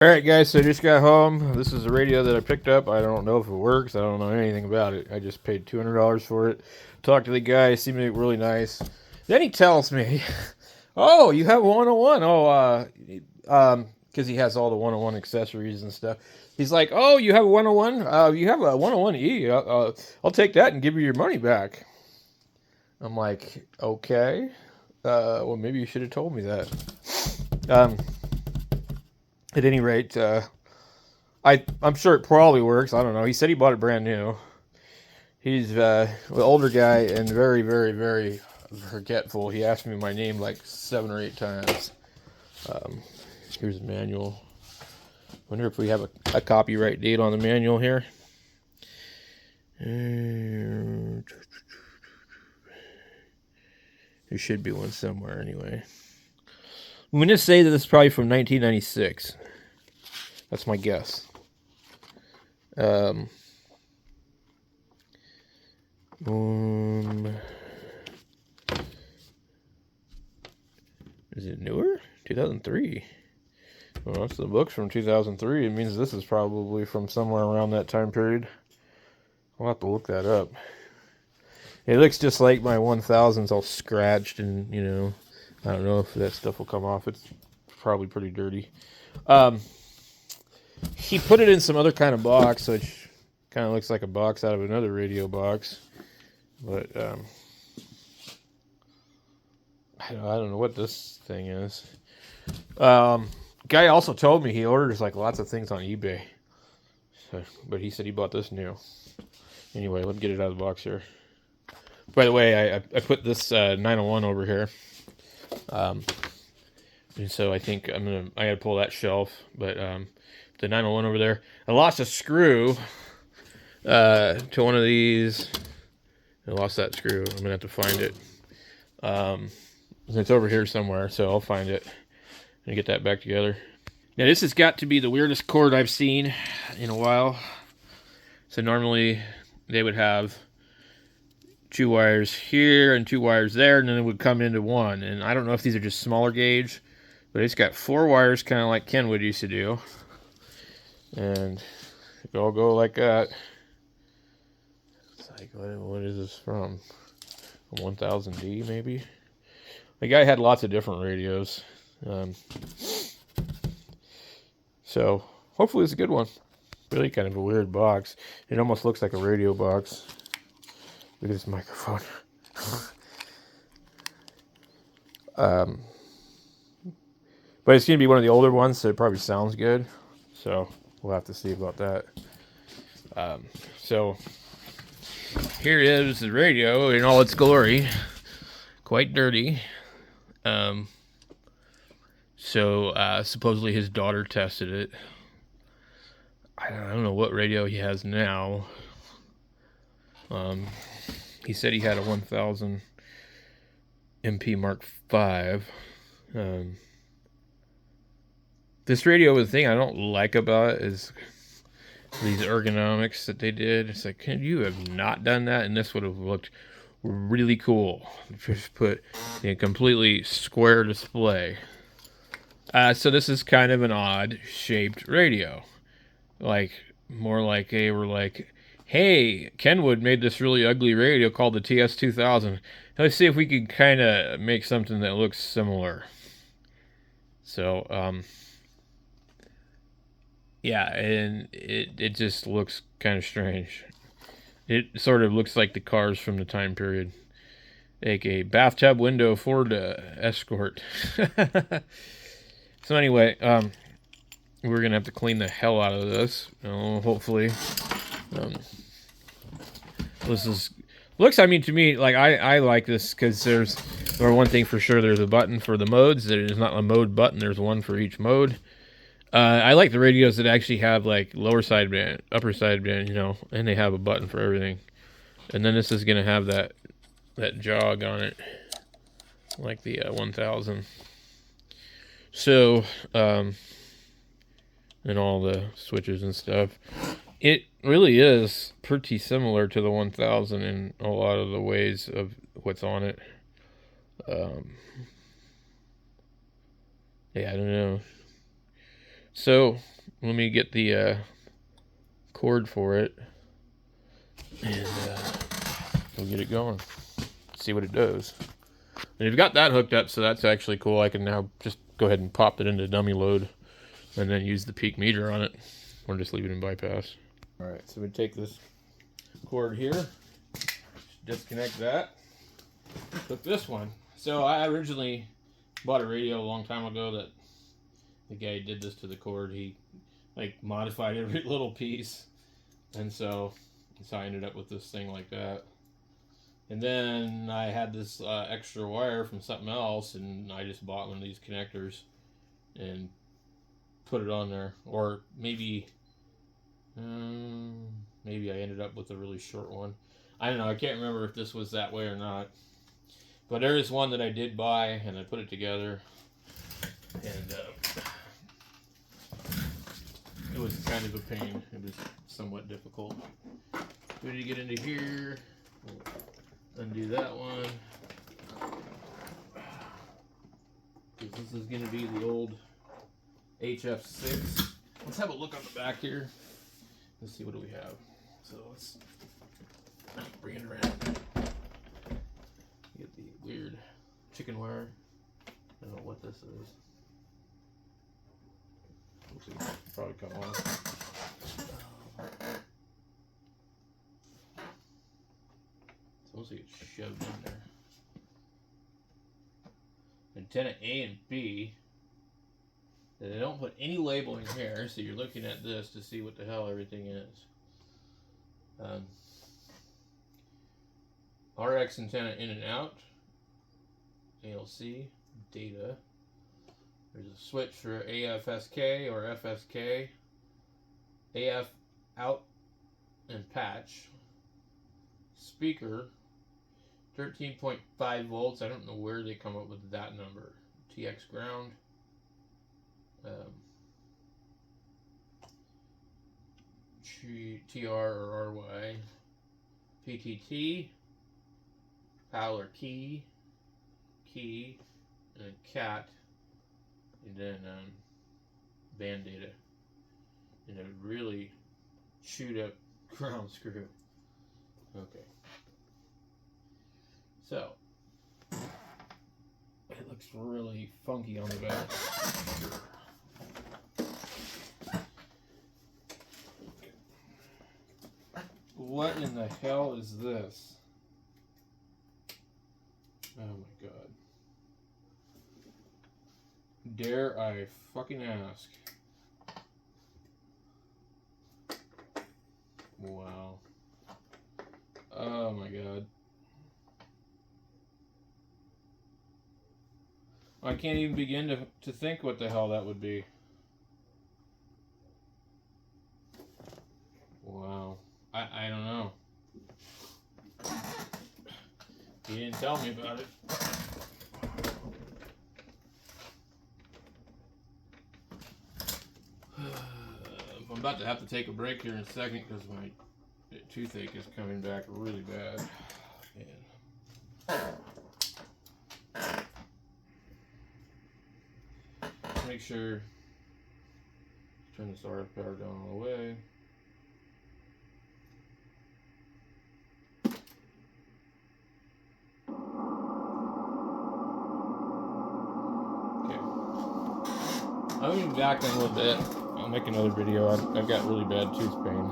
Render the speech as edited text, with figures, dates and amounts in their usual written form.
Alright guys, so I just got home. This is a radio that I picked up. I don't know if it works. I don't know anything about it. I just paid $200 for it. Talked to the guy. He seemed to be really nice. Then he tells me, oh, you have a 101. Because he has all the 101 accessories and stuff. He's like, oh, you have a 101? You have a 101E. I'll take that and give you your money back. I'm like, okay. Well, maybe you should have told me that. At any rate, I'm sure it probably works. I don't know. He said he bought it brand new. He's an older guy and very, very, very forgetful. He asked me my name like 7 or 8 times. Here's the manual. Wonder if we have a copyright date on the manual here. There should be one somewhere anyway. I'm going to say that this is probably from 1996. That's my guess. Is it newer? 2003. Well, that's the book's from 2003. It means this is probably from somewhere around that time period. I'll have to look that up. It looks just like my 1000's all scratched and, you know, I don't know if that stuff will come off. It's probably pretty dirty. He put it in some other kind of box, which kind of looks like a box out of another radio box. But I don't know what this thing is. Guy also told me he orders like lots of things on eBay. So, but he said he bought this new. Anyway, let me get it out of the box here. By the way, I put this 901 over here. And so I think I gotta pull that shelf, but the 901 over there. I lost a screw to one of these. I lost that screw. I'm gonna have to find it. It's over here somewhere, so I'll find it and get that back together. Now this has got to be the weirdest cord I've seen in a while. So normally they would have 2 wires here and 2 wires there, and then it would come into one. And I don't know if these are just smaller gauge, but it's got 4 wires, kind of like Kenwood used to do. And it all go like that. It's like, what is this from? A 1000D maybe? The guy had lots of different radios. So hopefully it's a good one. Really kind of a weird box. It almost looks like a radio box. Look at this microphone. But it's going to be one of the older ones, so it probably sounds good. So we'll have to see about that. So here is the radio in all its glory. Quite dirty. Supposedly his daughter tested it. I don't know what radio he has now. He said he had a 1000 MP Mark V. This radio, the thing I don't like about it is these ergonomics that they did. It's like, you have not done that, and this would have looked really cool. Just put a completely square display. So this is kind of an odd shaped radio. Like, more like they were like, hey, Kenwood made this really ugly radio called the TS2000. Let's see if we could kind of make something that looks similar. So, yeah, and it just looks kind of strange. It sort of looks like the cars from the time period. Like a bathtub window Ford Escort. So anyway, we're going to have to clean the hell out of this. Hopefully. This is... Looks, I mean, to me, like, I like this because there's... Or one thing for sure, there's a button for the modes. There's not a mode button. There's one for each mode. I like the radios that actually have, like, lower sideband, upper sideband, you know, and they have a button for everything. And then this is going to have that jog on it, like the 1000. So, and all the switches and stuff. It really is pretty similar to the 1000 in a lot of the ways of what's on it. Yeah, I don't know. So let me get the cord for it, and we'll get it going. See what it does. And you've got that hooked up, so that's actually cool. I can now just go ahead and pop it into dummy load, and then use the peak meter on it, or just leave it in bypass. All right, so we take this cord here, disconnect that, hook this one. So I originally bought a radio a long time ago that the guy did this to the cord. He like modified every little piece, and so I ended up with this thing like that. And then I had this extra wire from something else, and I just bought one of these connectors and put it on there. Or maybe I ended up with a really short one. I don't know. I can't remember if this was that way or not. But there is one that I did buy, and I put it together. And it was kind of a pain. It was somewhat difficult. We need to get into here. We'll undo that one. This is going to be the old HF6. Let's have a look on the back here. Let's see, what do we have? So let's bring it around. Get the weird chicken wire. I don't know what this is. Probably come off. It's almost like it's shoved in there. Antenna A and B. They don't put any labeling here, so you're looking at this to see what the hell everything is. RX antenna in and out. ALC data. There's a switch for AFSK or FSK. AF out and patch. Speaker. 13.5 volts. I don't know where they come up with that number. TX ground. TR or RY. PTT. Power key. And then cat. And then band data. And a really chewed up ground screw. Okay. So, it looks really funky on the back. What in the hell is this? Oh my god. Dare I fucking ask? Wow. Oh my god. I can't even begin to think what the hell that would be. Wow. I don't know. He didn't tell me about it. I'm about to have to take a break here in a second because my toothache is coming back really bad. Man. Make sure turn this RF power down all the way. Okay. I'm going to be back in a little bit. I'll make another video. I've got really bad tooth pain.